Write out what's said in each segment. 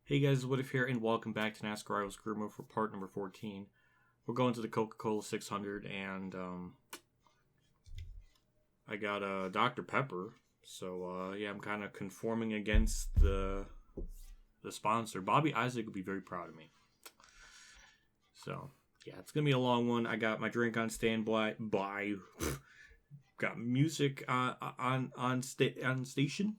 Hey guys, What here, and welcome back to NASCAR Rivals Career Mode for part number 14. We're going to the Coca-Cola 600, and I got Dr. Pepper. So yeah, I'm kind of conforming against the sponsor. Bobby Isaac would be very proud of me. So yeah, it's gonna be a long one. I got my drink on standby. Got music on station.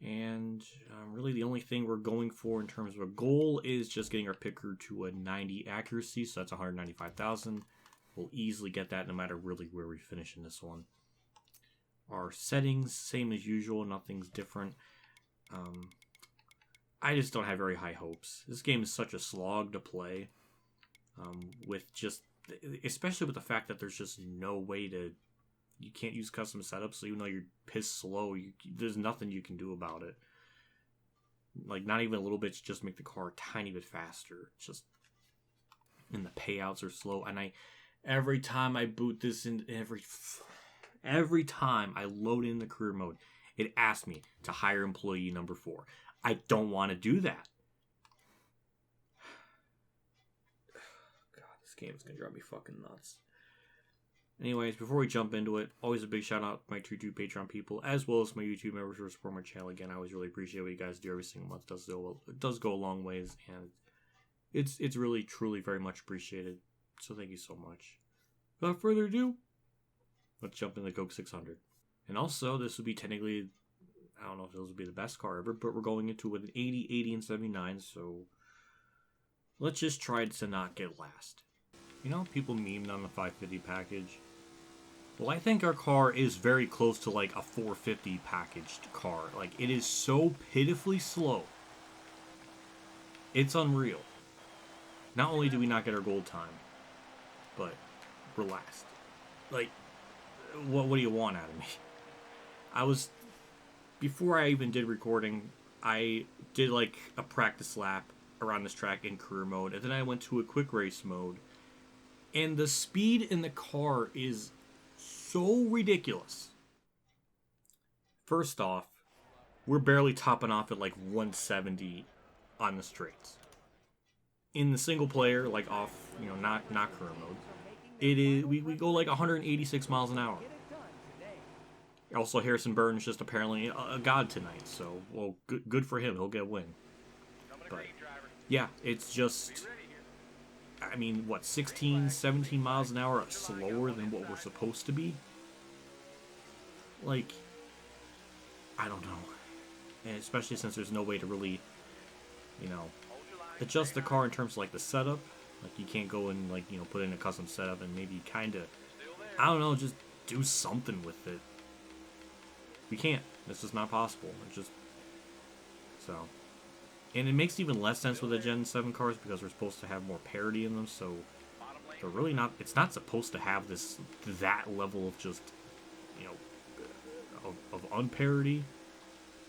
And really the only thing we're going for in terms of a goal is just getting our picker to a 90 accuracy. So that's 195,000. We'll easily get that no matter really where we finish in this one. Our settings, same as usual. Nothing's different. I just don't have very high hopes. This game is such a slog to play. Especially with the fact that there's just no way to... You can't use custom setups, so even though you're pissed slow, there's nothing you can do about it. Like, not even a little bit to just make the car a tiny bit faster. It's just... And the payouts are slow. And every time I boot this in... Every time I load in the career mode, it asks me to hire employee number 4. I don't want to do that. God, this game is going to drive me fucking nuts. Anyways, before we jump into it, always a big shout out to my two Patreon people, as well as my YouTube members who support my channel. Again, I always really appreciate what you guys do every single month. It does go a long ways, and it's really, truly very much appreciated. So thank you so much. Without further ado, let's jump into the Coke 600. And also, this would be technically, I don't know if this would be the best car ever, but we're going into it with an 80, 80, and 79, so let's just try to not get last. You know, people memed on the 550 package. Well, I think our car is very close to like a 450 packaged car. Like, it is so pitifully slow. It's unreal. Not only do we not get our gold time, but we're last. Like, what do you want out of me? Before I even did recording, I did like a practice lap around this track in career mode, and then I went to a quick race mode. And the speed in the car is so ridiculous. First off, we're barely topping off at like 170 on the straights. In the single player, like off, not career mode, it is we go like 186 miles an hour. Also, Harrison Burton's just apparently a god tonight, so well, good for him. He'll get a win. But yeah, it's just... I mean, 16, 17 miles an hour slower than what we're supposed to be? Like, I don't know. And especially since there's no way to really, adjust the car in terms of, like, the setup. Like, you can't go and, like, put in a custom setup and maybe kind of, I don't know, just do something with it. We can't. It's just not possible. It's just, so... And it makes even less sense with the Gen 7 cars because we're supposed to have more parity in them, so they're really not... It's not supposed to have that level of just, of unparity.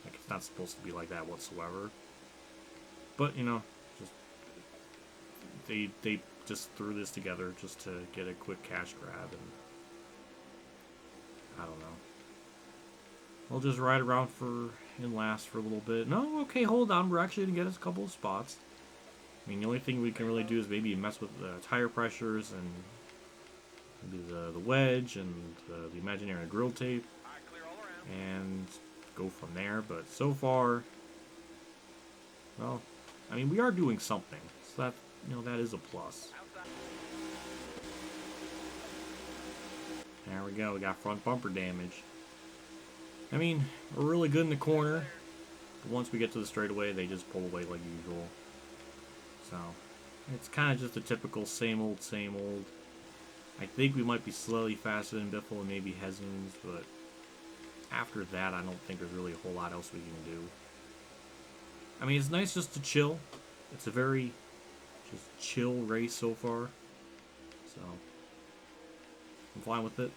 Like, it's not supposed to be like that whatsoever. But, just... They just threw this together just to get a quick cash grab, and... I don't know. We'll just ride around and last for a little bit. No, okay, hold on. We're actually going to get us a couple of spots. I mean, the only thing we can really do is maybe mess with the tire pressures and maybe the wedge and the imaginary grill tape and go from there. But so far, well, I mean, we are doing something. So that, that is a plus. There we go. We got front bumper damage. I mean, we're really good in the corner, but once we get to the straightaway, they just pull away like usual. So, it's kind of just a typical same old, same old. I think we might be slightly faster than Biffle and maybe Hezons, but after that, I don't think there's really a whole lot else we can do. I mean, it's nice just to chill. It's a very just chill race so far. So, I'm fine with it.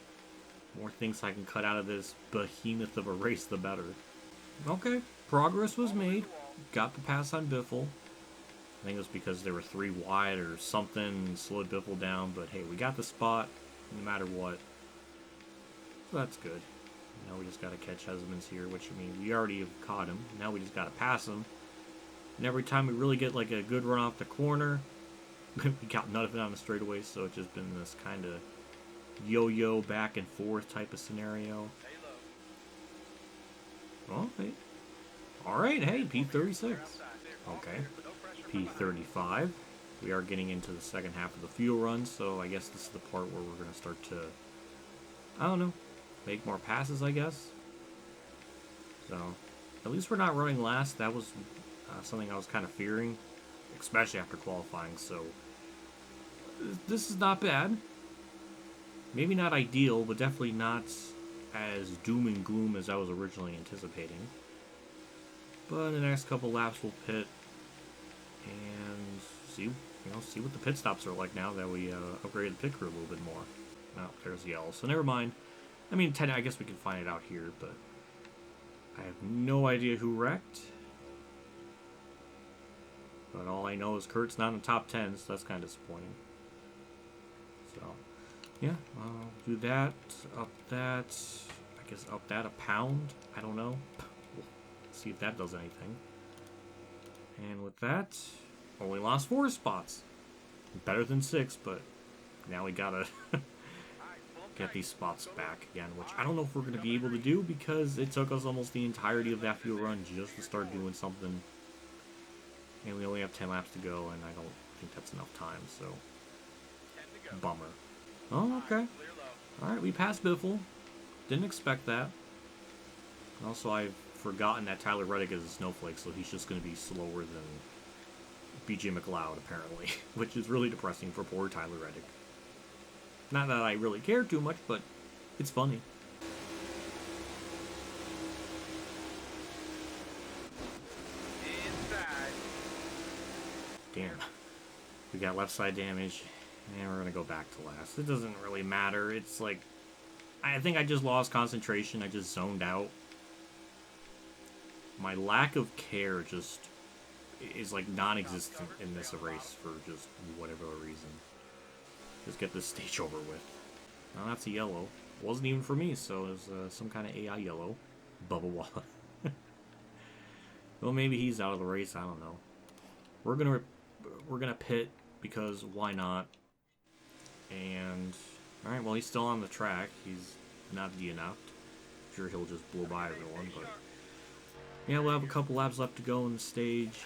More things I can cut out of this behemoth of a race, the better. Okay, progress was made. Got the pass on Biffle. I think it was because they were 3 wide or something, slowed Biffle down. But hey, we got the spot no matter what. So that's good. Now we just got to catch Hezmans here, which, I mean, we already have caught him. Now we just got to pass him. And every time we really get like a good run off the corner, we got none of it on the straightaway, so it's just been this kind of yo-yo back and forth type of scenario. Well, hey. Alright, hey, P36. Okay. P35. We are getting into the second half of the fuel run, so I guess this is the part where we're going to start to, I don't know, make more passes, I guess. So, at least we're not running last. That was something I was kind of fearing, especially after qualifying, so this is not bad. Maybe not ideal, but definitely not as doom and gloom as I was originally anticipating. But in the next couple laps we'll pit and see what the pit stops are like now that we upgraded the pit crew a little bit more. Oh, there's yellow, so never mind. I mean, I guess we can find it out here, but I have no idea who wrecked. But all I know is Kurt's not in the top 10, so that's kind of disappointing. So, yeah, I'll do that, up that, I guess up that a pound, I don't know. See if that does anything. And with that, only lost 4 spots. Better than 6, but now we gotta get these spots back again, which I don't know if we're gonna be able to do because it took us almost the entirety of that fuel run just to start doing something. And we only have 10 laps to go, and I don't think that's enough time, so bummer. Oh, okay. Alright, we passed Biffle. Didn't expect that. Also, I've forgotten that Tyler Reddick is a snowflake, so he's just going to be slower than BJ McLeod, apparently. Which is really depressing for poor Tyler Reddick. Not that I really care too much, but it's funny. Damn. We got left side damage, and we're going to go back to last. It doesn't really matter. It's like, I think I just lost concentration. I just zoned out. My lack of care just is like non-existent in this race for just whatever reason. Just get this stage over with. Now that's a yellow. Wasn't even for me, so it was some kind of AI yellow. Bubba Walla. Well, maybe he's out of the race. I don't know. We're gonna pit because why not? And all right, well he's still on the track. He's not DNF'd. I'm sure he'll just blow by everyone, but. Yeah, we'll have a couple laps left to go in the stage,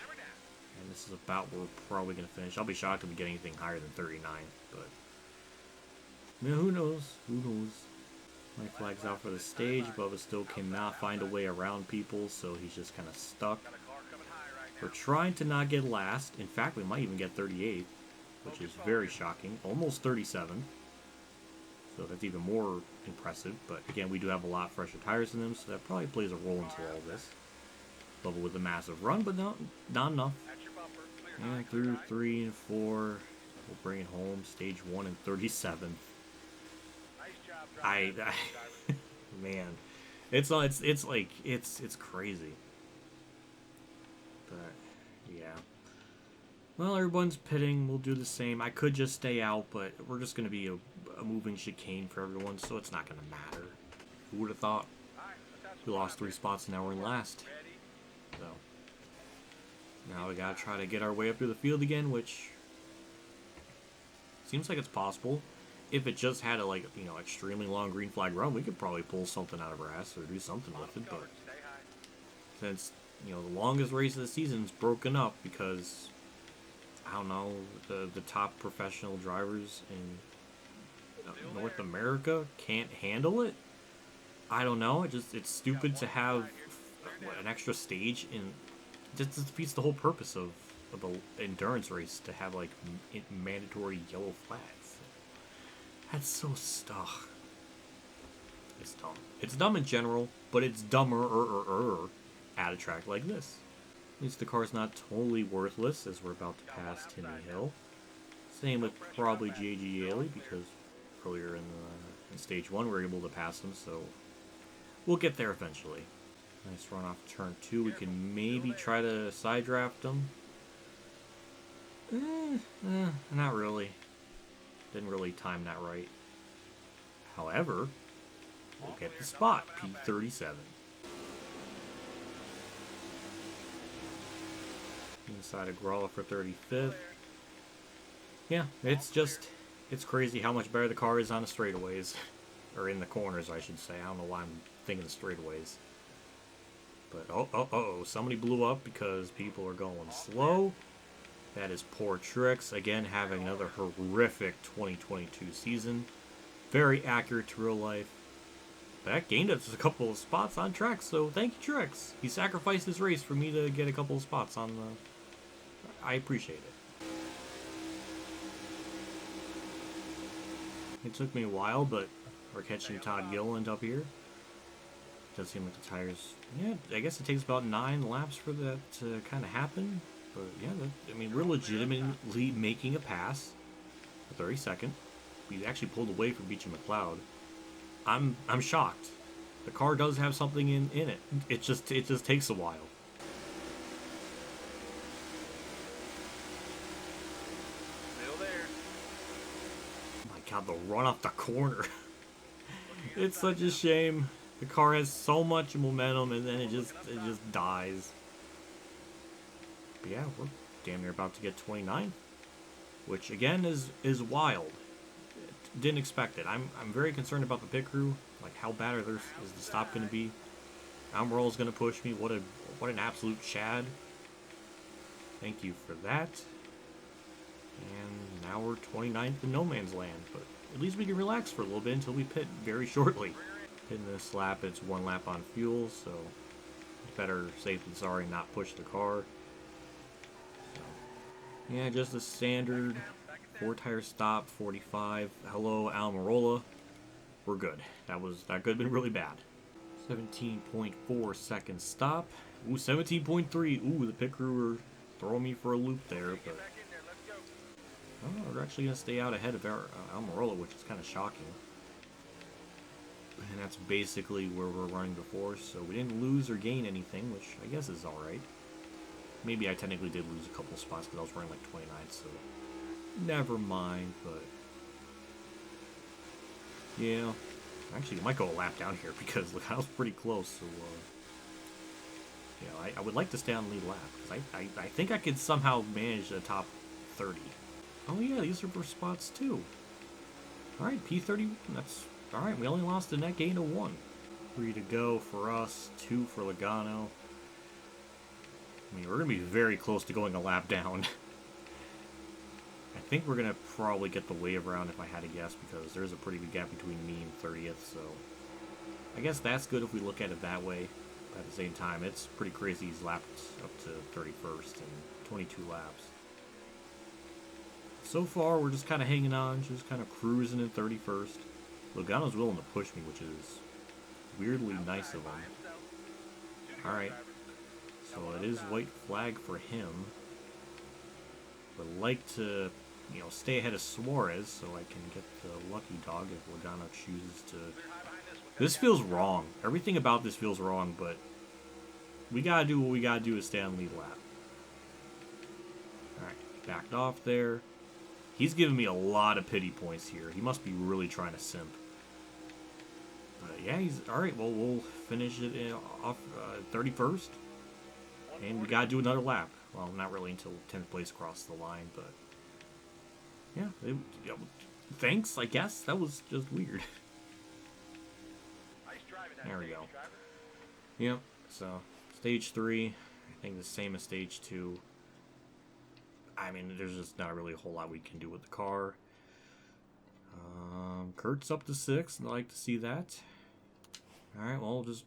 and this is about where we're probably going to finish. I'll be shocked if we get anything higher than 39, but yeah, who knows? Who knows? My flag's out for the stage. Bubba still cannot find a way around people, so he's just kind of stuck. We're trying to not get last. In fact, we might even get 38, which is very shocking. Almost 37. So that's even more impressive, but again, we do have a lot fresher tires than them, so that probably plays a role into all this. Bubba with a massive run, but not enough. And through 3 and 4, we'll bring it home. Stage 1 and 37. Man, it's crazy. But yeah. Well, everyone's pitting. We'll do the same. I could just stay out, but we're just gonna be a moving chicane for everyone, so it's not gonna matter. Who would have thought? We lost 3 spots, and now we're in last. So now we gotta try to get our way up through the field again, which seems like it's possible. If it just had a extremely long green flag run, we could probably pull something out of our ass or do something with it. But since the longest race of the season's broken up because I don't know, the top professional drivers in North America can't handle it. I don't know. It's stupid to have an extra stage in. Just defeats the whole purpose of the endurance race to have like mandatory yellow flags. That's so stuck. It's dumb. It's dumb in general, but it's dumber at a track like this. At least the car's not totally worthless as we're about to pass Timmy Hill. Same with probably J.G. Yaley because earlier in stage 1 we were able to pass him, so we'll get there eventually. Nice run off turn 2. We can maybe try to side draft him. Not really. Didn't really time that right. However, we'll get the spot, P37. inside of Grolla for 35th. Yeah, it's crazy how much better the car is on the straightaways. Or in the corners, I should say. I don't know why I'm thinking the straightaways. But, somebody blew up because people are going slow. That is poor tricks. Again, having another horrific 2022 season. Very accurate to real life. But that gained us a couple of spots on track, so thank you, Trix. He sacrificed his race for me to get a couple of spots on the... I appreciate it. It took me a while, but we're catching Todd Gilliland up here. Does seem like the tires... Yeah, I guess it takes about 9 laps for that to kind of happen. But yeah, I mean, we're legitimately making a pass. The 32nd. We actually pulled away from Beecham McLeod. I'm shocked. The car does have something in it. It just takes a while. Still there. Oh my god, the run off the corner. It's such a shame. The car has so much momentum and then it just dies. But yeah, we're damn near about to get 29, which again is wild. Didn't expect it. I'm very concerned about the pit crew. Like, how bad is the stop going to be? Almirola's going to push me. What an absolute Chad. Thank you for that. And now we're 29th in no man's land, but at least we can relax for a little bit until we pit very shortly. In this lap, it's 1 lap on fuel, so better safe than sorry not push the car. So, yeah, just a standard 4-tire stop, 45. Hello, Almirola. We're good. That could have been really bad. 17.4 second stop. Ooh, 17.3. Ooh, the pit crew were throwing me for a loop there, but we're actually going to stay out ahead of Almirola, which is kind of shocking. And that's basically where we're running before, so we didn't lose or gain anything, which I guess is alright. Maybe I technically did lose a couple spots because I was running like 29, so never mind, but yeah. Actually, I might go a lap down here because look, I was pretty close, so yeah, I would like to stay on the lead lap, because I think I could somehow manage the top 30. Oh yeah, these are for spots too. Alright, P30, that's... Alright, we only lost a net gain of 1. 3 to go for us, 2 for Logano. I mean, we're going to be very close to going a lap down. I think we're going to probably get the wave around if I had to guess, because there's a pretty big gap between me and 30th, so... I guess that's good if we look at it that way. But at the same time, it's pretty crazy he's lapped up to 31st in 22 laps. So far, we're just kind of hanging on, just kind of cruising in 31st. Logano's willing to push me, which is weirdly nice of him. Alright, so it is white flag for him. Would like to, stay ahead of Suarez so I can get the lucky dog if Logano chooses to. This feels wrong. Everything about this feels wrong, but we gotta do what we gotta do to stay on lead lap. Alright, backed off there. He's giving me a lot of pity points here. He must be really trying to simp. But yeah, he's... Alright, well, we'll finish it off 31st. And we gotta do another lap. Well, not really until 10th place across the line, but... Yeah, thanks, I guess. That was just weird. There we go. Yep, so stage 3. I think the same as stage 2. I mean, there's just not really a whole lot we can do with the car. Kurt's up to 6th. I'd like to see that. Alright, well, we'll just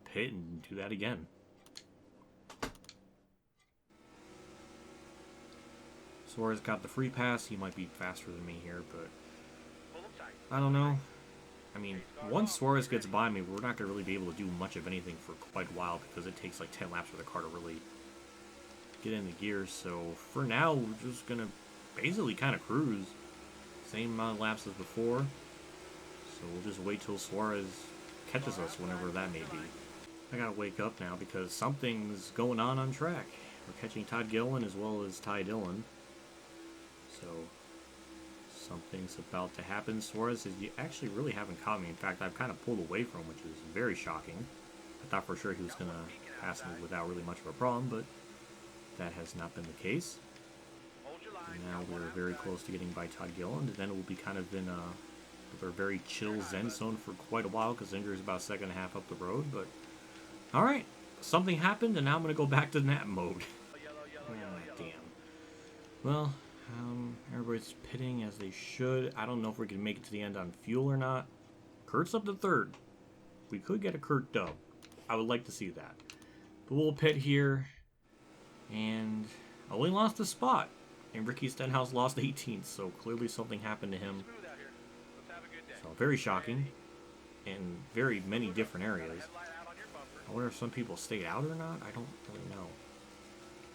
pit and do that again. Suarez got the free pass. He might be faster than me here, but I don't know. I mean, once Suarez gets by me, we're not going to really be able to do much of anything for quite a while because it takes like 10 laps for the car to really get in the gears. So for now, we're just going to basically kind of cruise. Same amount of laps as before. So we'll just wait till Suarez catches us whenever that may be. I gotta wake up now because something's going on track. We're catching Todd Gilliland as well as Ty Dillon. So something's about to happen. Suarez is actually really haven't caught me. In fact, I've kind of pulled away from him, which is very shocking. I thought for sure he was going to pass me without really much of a problem, but That has not been the case. Hold your line. And now we're very close to getting by Todd Gilliland, and then it will be kind of in a very chill zen zone for quite a while because Inger is about a second and a half up the road. But all right, something happened, and now I'm going to go back to nap mode. Damn. Well, everybody's pitting as they should. I don't know if we can make it to the end on fuel or not. Kurt's up to third. We could get a Kurt dub. I would like to see that. But we'll pit here. And only lost a spot. And Ricky Stenhouse lost 18th, so clearly something happened to him. So very shocking. In very many different areas. I wonder if some people stayed out or not. I don't really know.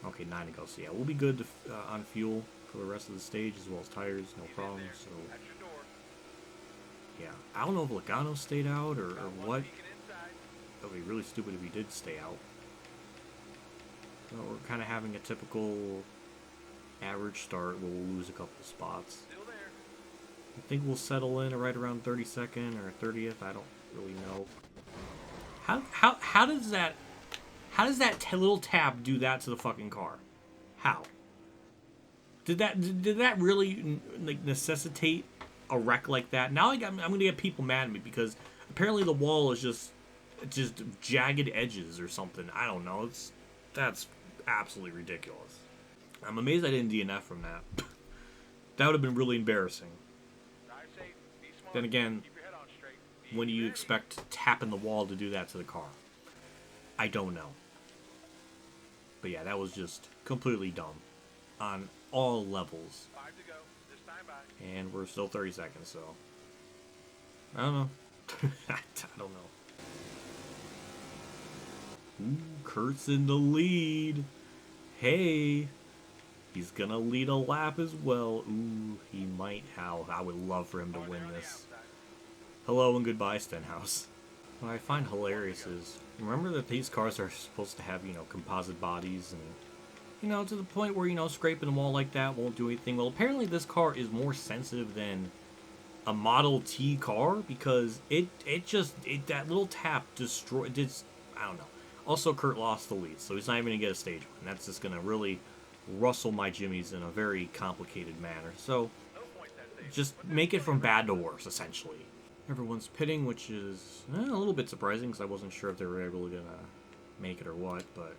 Okay, 9 to go. So yeah, we'll be good to, on fuel for the rest of the stage as well as tires. No problem. So yeah, I don't know if Logano stayed out or what. That would be really stupid if he did stay out. So we're kind of having a typical average start. We'll lose a couple spots. I think we'll settle in right around 32nd or 30th. I don't really know. How does that little tap do that to the fucking car? How? Did that really like necessitate a wreck like that? Now I'm gonna get people mad at me because apparently the wall is just jagged edges or something. I don't know. That's absolutely ridiculous. I'm amazed I didn't DNF from that. That would have been really embarrassing. Then again, when do you expect tapping the wall to do that to the car? I don't know. But yeah, that was just completely dumb on all levels. And we're still 30 seconds, so I don't know. I don't know. Ooh, Kurt's in the lead. Hey, he's gonna lead a lap as well. Ooh, he might have. I would love for him to win this. Hello and goodbye, Stenhouse. What I find hilarious is, remember that these cars are supposed to have, composite bodies and, to the point where, scraping the wall like that won't do anything. Well, apparently this car is more sensitive than a Model T car because that little tap destroyed, I don't know. Also, Kurt lost the lead, so he's not even going to get a stage win. That's just going to really rustle my jimmies in a very complicated manner. So, just make it from bad to worse, essentially. Everyone's pitting, which is a little bit surprising because I wasn't sure if they were able to make it or what. But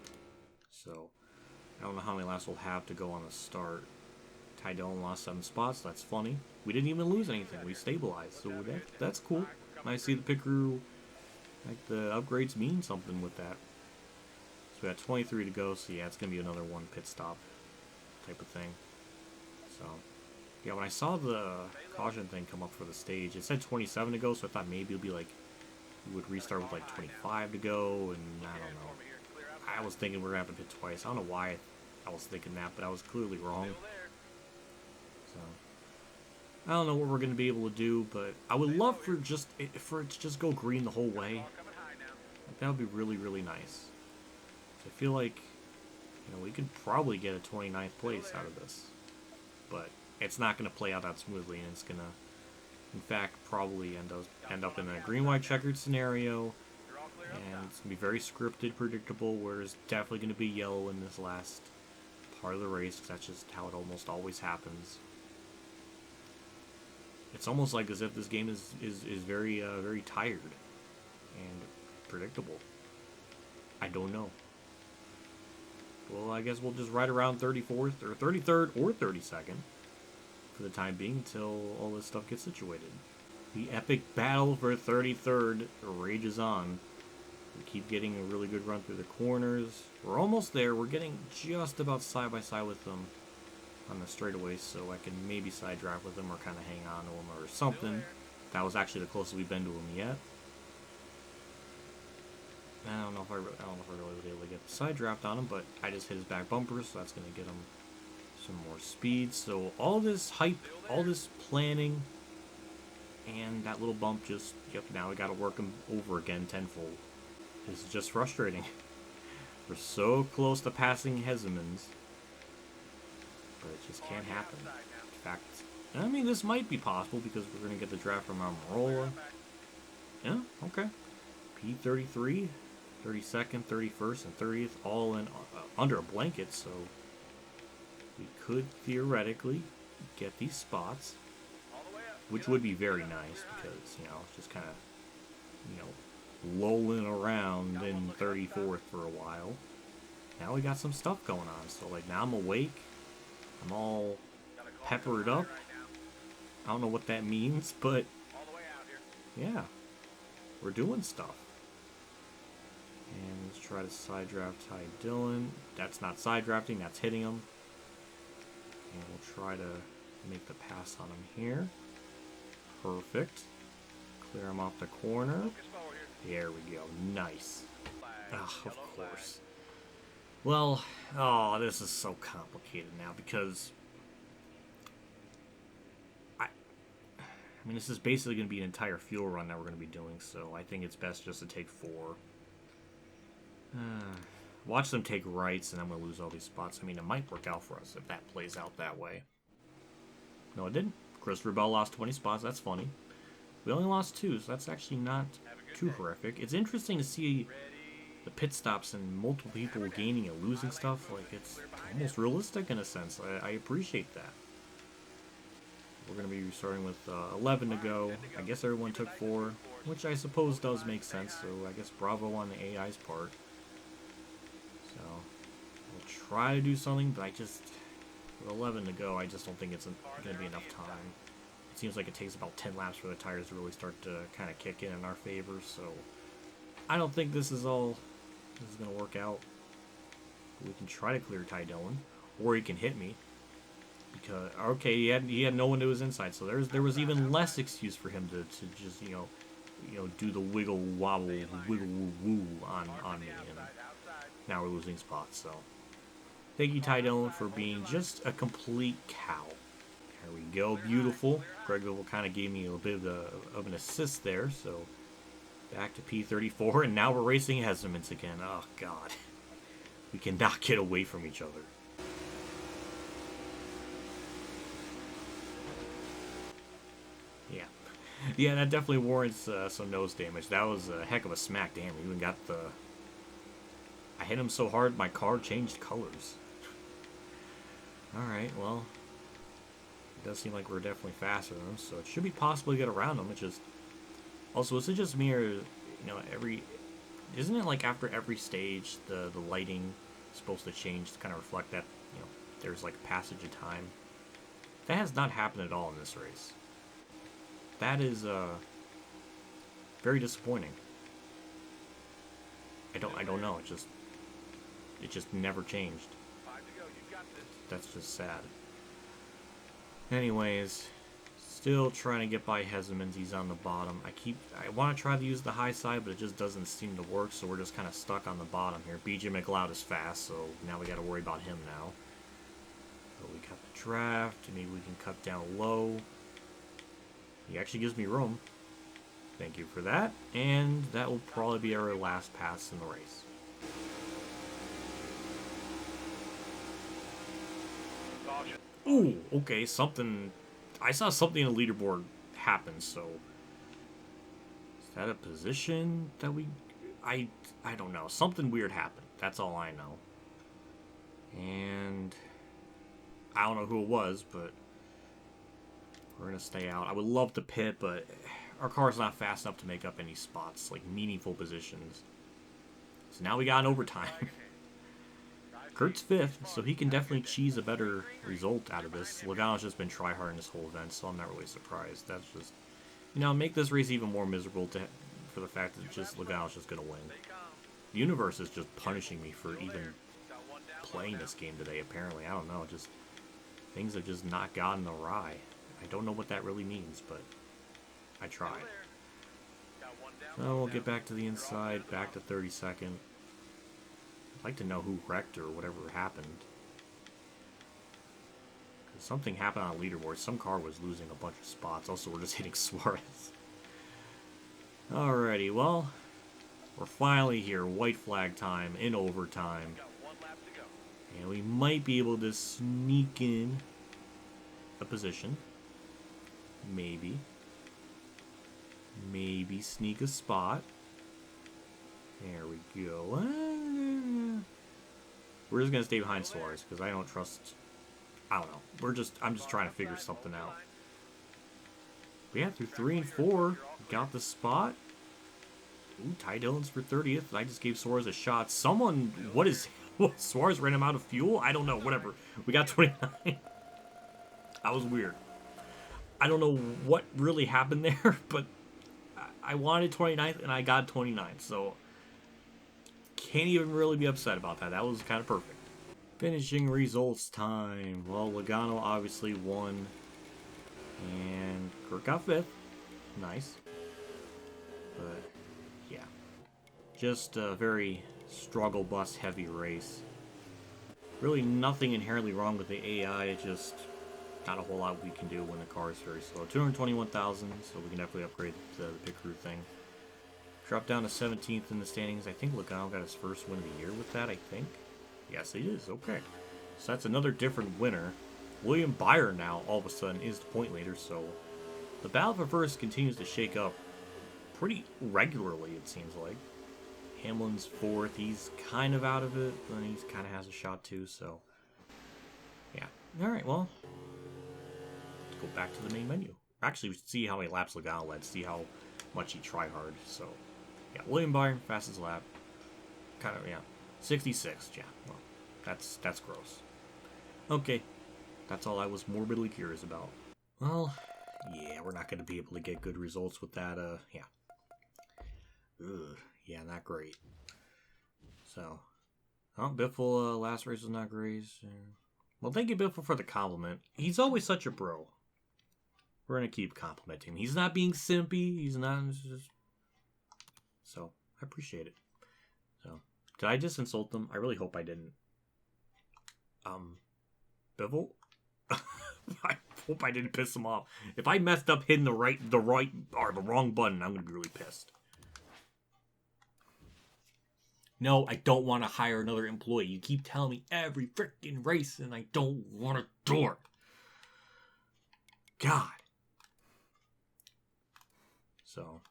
so I don't know how many laps we'll have to go on the start. Ty Dillon lost 7 spots. That's funny. We didn't even lose anything. We stabilized, so that's cool. I see the pit crew, like the upgrades mean something with that. So we got 23 to go. So yeah, it's gonna be another one pit stop type of thing. So. Yeah, when I saw the caution thing come up for the stage, it said 27 to go, so I thought maybe it would be like, we would restart with like 25 to go, and I don't know. I was thinking we were going to have to pit twice. I don't know why I was thinking that, but I was clearly wrong. So, I don't know what we're going to be able to do, but I would love for it to just go green the whole way. Like, that would be really, really nice. I feel like, we could probably get a 29th place out of this. But it's not going to play out that smoothly, and it's going to, in fact, probably end up in a green-white checkered scenario, and it's going to be very scripted, predictable, where it's definitely going to be yellow in this last part of the race, because that's just how it almost always happens. It's almost like as if this game is very, very tired and predictable. I don't know. Well, I guess we'll just ride around 34th, or 33rd, or 32nd. For the time being until all this stuff gets situated. The epic battle for 33rd rages on. We keep getting a really good run through the corners. We're almost there. We're getting just about side by side with them on the straightaway, so I can maybe side drive with them or kind of hang on to them or something. That was actually the closest we've been to them yet. I don't know if I really was able to get the side draft on him, but I just hit his back bumper, so that's going to get him some more speed. So all this hype, all this planning, and that little bump just, now we got to work him over again tenfold. This is just frustrating. We're so close to passing Hezemans, but it just can't happen. In fact, I mean, this might be possible because we're going to get the draft from Almirola. Yeah, okay. P33. 32nd, 31st, and 30th all in under a blanket, so we could theoretically get these spots, which would be very nice because, you know, it's just kind of, you know, lolling around in 34th for a while. Now we got some stuff going on, so like now I'm awake, I'm all peppered up. I don't know what that means, but yeah, we're doing stuff. And let's try to side draft Ty Dillon. That's not side drafting, that's hitting him. And we'll try to make the pass on him here. Perfect. Clear him off the corner. There we go. Nice. Oh, of course. Well, oh, this is so complicated now because I mean, this is basically going to be an entire fuel run that we're going to be doing, so I think it's best just to take 4. Watch them take rights, and I'm going to lose all these spots. I mean, it might work out for us if that plays out that way. No, it didn't. Christopher Bell lost 20 spots. That's funny. We only lost 2, so that's actually not too horrific. It's interesting to see the pit stops and multiple people gaining and losing stuff. Like, it's almost realistic in a sense. I appreciate that. We're going to be starting with 11 to go. I guess everyone took 4, which I suppose does make sense. So I guess bravo on the AI's part. So we'll try to do something, but I just, with 11 to go, I just don't think it's going to be enough time. It seems like it takes about 10 laps for the tires to really start to kind of kick in our favor. So I don't think this is going to work out. We can try to clear Ty Dillon, or he can hit me. Because okay, he had no one to his inside, so there was even less excuse for him to just you know do the wiggle wobble wiggle woo on me, and now we're losing spots. So thank you, Ty Dillon, for being just a complete cow. There we go, beautiful. Gregville kind of gave me a little bit of an assist there, so back to P34, and now we're racing Hessemans again. Oh God, we cannot get away from each other. Yeah, that definitely warrants some nose damage. That was a heck of a smack. Damn, we even got the... I hit him so hard, my car changed colors. Alright, well... It does seem like we're definitely faster than him, so it should be possible to get around him. It just... Also, is it just me or, you know, Isn't it like after every stage, the lighting is supposed to change to kind of reflect that, you know, there's like passage of time? That has not happened at all in this race. That is very disappointing. I don't know. It just never changed. That's just sad. Anyways, still trying to get by Hessemans. He's on the bottom. I want to try to use the high side, but it just doesn't seem to work. So we're just kind of stuck on the bottom here. BJ McLeod is fast, so now we got to worry about him now. So we got the draft. Maybe we can cut down low. He actually gives me room. Thank you for that. And that will probably be our last pass in the race. Ooh, okay, something... I saw something in the leaderboard happen, so... Is that a position that we... I don't know. Something weird happened. That's all I know. And... I don't know who it was, but... We're going to stay out. I would love to pit, but our car's not fast enough to make up any spots, like meaningful positions. So now we got an overtime. Kurt's 5th, so he can definitely cheese a better result out of this. Logano's just been try-hard in this whole event, so I'm not really surprised. That's just, you know, make this race even more miserable for the fact that just Logano's just going to win. The universe is just punishing me for even playing this game today, apparently. I don't know, just things have just not gotten awry. I don't know what that really means, but I tried. So we'll get back to the inside, back to 32nd. I'd like to know who wrecked or whatever happened. Because something happened on the leaderboard. Some car was losing a bunch of spots. Also, we're just hitting Suarez. Alrighty, well, we're finally here. White flag time in overtime. And we might be able to sneak in a position. Maybe sneak a spot. There we go. We're just gonna stay behind Suarez because I don't trust. I don't know. I'm just trying to figure something out. But yeah, through 3 and 4, got the spot. Ooh, Ty Dillon's for 30th, and I just gave Suarez a shot. Someone, what is, what, Suarez ran him out of fuel? I don't know, whatever. We got 29. That was weird. I don't know what really happened there, but I wanted 29th, and I got 29th, so can't even really be upset about that. That was kind of perfect. Finishing results time. Well, Logano obviously won, and Kurt got 5th. Nice. But yeah, just a very struggle bus heavy race. Really nothing inherently wrong with the AI, it's just not a whole lot we can do when the car is very slow. 221,000, so we can definitely upgrade the pit crew thing. Drop down to 17th in the standings. I think Logano got his first win of the year with that, I think. Yes, it is. Okay. So that's another different winner. William Byron now, all of a sudden, is the point leader, so the battle for first continues to shake up pretty regularly, it seems like. Hamlin's 4th. He's kind of out of it, but he kind of has a shot too, so yeah. Alright, well, let's go back to the main menu. Actually, see how many laps Logano led, see how much he tried hard, so yeah, William Byron, fastest lap. Kind of, yeah. 66, yeah. Well, that's gross. Okay. That's all I was morbidly curious about. Well, yeah, we're not going to be able to get good results with that, yeah. Ugh, yeah, not great. So, oh, Biffle, last race was not great. Well, thank you, Biffle, for the compliment. He's always such a bro. We're going to keep complimenting him. He's not being simpy. He's not... Just... So, I appreciate it. So, did I just insult them? I really hope I didn't. Biffle? I hope I didn't piss him off. If I messed up hitting the wrong button, I'm going to be really pissed. No, I don't want to hire another employee. You keep telling me every freaking race, and I don't want to do it. God. So,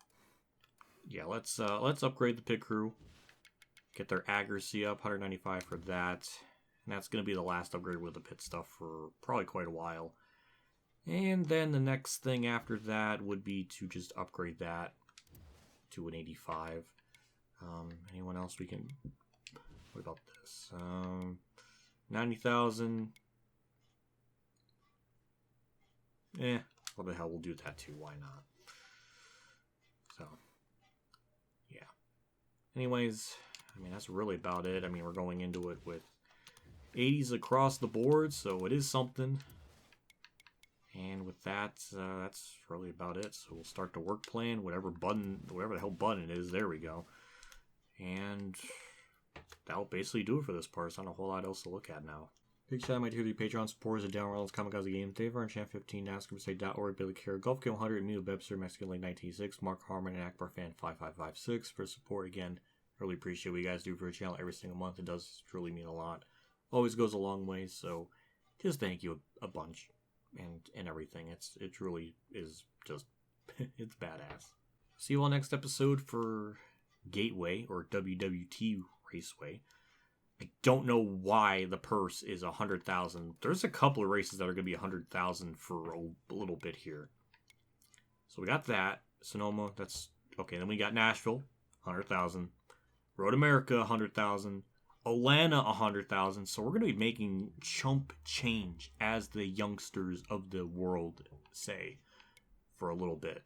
yeah, let's upgrade the pit crew. Get their accuracy up, 195 for that. And that's going to be the last upgrade with the pit stuff for probably quite a while. And then the next thing after that would be to just upgrade that to an 85. Anyone else we can... What about this? 90,000. What the hell, we'll do that too, why not? So, yeah. Anyways, I mean, that's really about it. I mean, we're going into it with 80s across the board, so it is something. And with that, that's really about it. So we'll start the work plan, whatever the hell button it is, there we go. And that'll basically do it for this part. There's not a whole lot else to look at now. Big shout out to my 2 Patreon supporters at Down Reynolds, Kamikazegames, Dave Arn, Champ 15, NASCAR, Billy Care, Golf Game 100, EmilioBebzer, Mexican Lake 1986, Mark Harman, and Akbar Fan 5556 for support. Again, really appreciate what you guys do for the channel every single month. It does truly mean a lot. Always goes a long way, so just thank you a bunch and everything. It truly is just it's badass. See you all next episode for Gateway or WWT Raceway. I don't know why the purse is 100,000. There's a couple of races that are going to be 100,000 for a little bit here. So we got that. Sonoma, that's okay. Then we got Nashville, 100,000. Road America, 100,000. Atlanta, 100,000. So we're going to be making chump change, as the youngsters of the world say, for a little bit.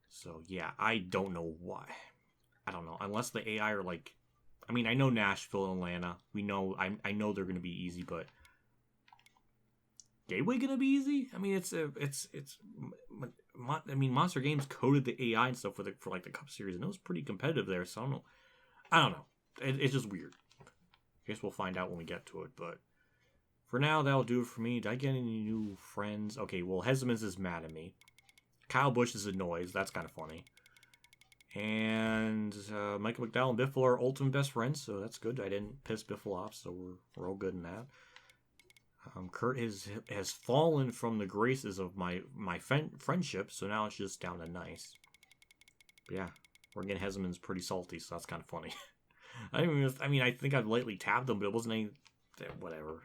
So yeah, I don't know why. I don't know. Unless the AI are like... I mean, I know Nashville and Atlanta. We know... I know they're going to be easy, but... Gateway going to be easy? I mean, I mean, Monster Games coded the AI and stuff for like the Cup Series, and it was pretty competitive there, so I don't know. It's just weird. I guess we'll find out when we get to it, but... For now, that'll do it for me. Did I get any new friends? Okay, well, Hezemans is mad at me. Kyle Busch is annoyed. That's kind of funny. And Michael McDowell and Biffle are ultimate best friends, so that's good. I didn't piss Biffle off, so we're all good in that. Kurt has fallen from the graces of my friendship, so now it's just down to nice. But yeah, We're getting Hesman's pretty salty, so that's kind of funny. I think I've lightly tabbed him, but it wasn't any... Whatever.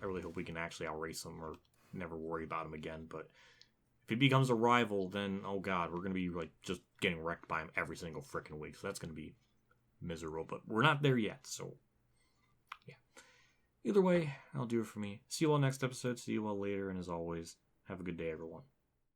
I really hope we can actually outrace him or never worry about him again, but if he becomes a rival, then, oh god, we're going to be like just getting wrecked by him every single freaking week, so that's going to be miserable, but we're not there yet, so yeah. Either way, that'll do it for me. See you all next episode, see you all later, and as always, have a good day, everyone.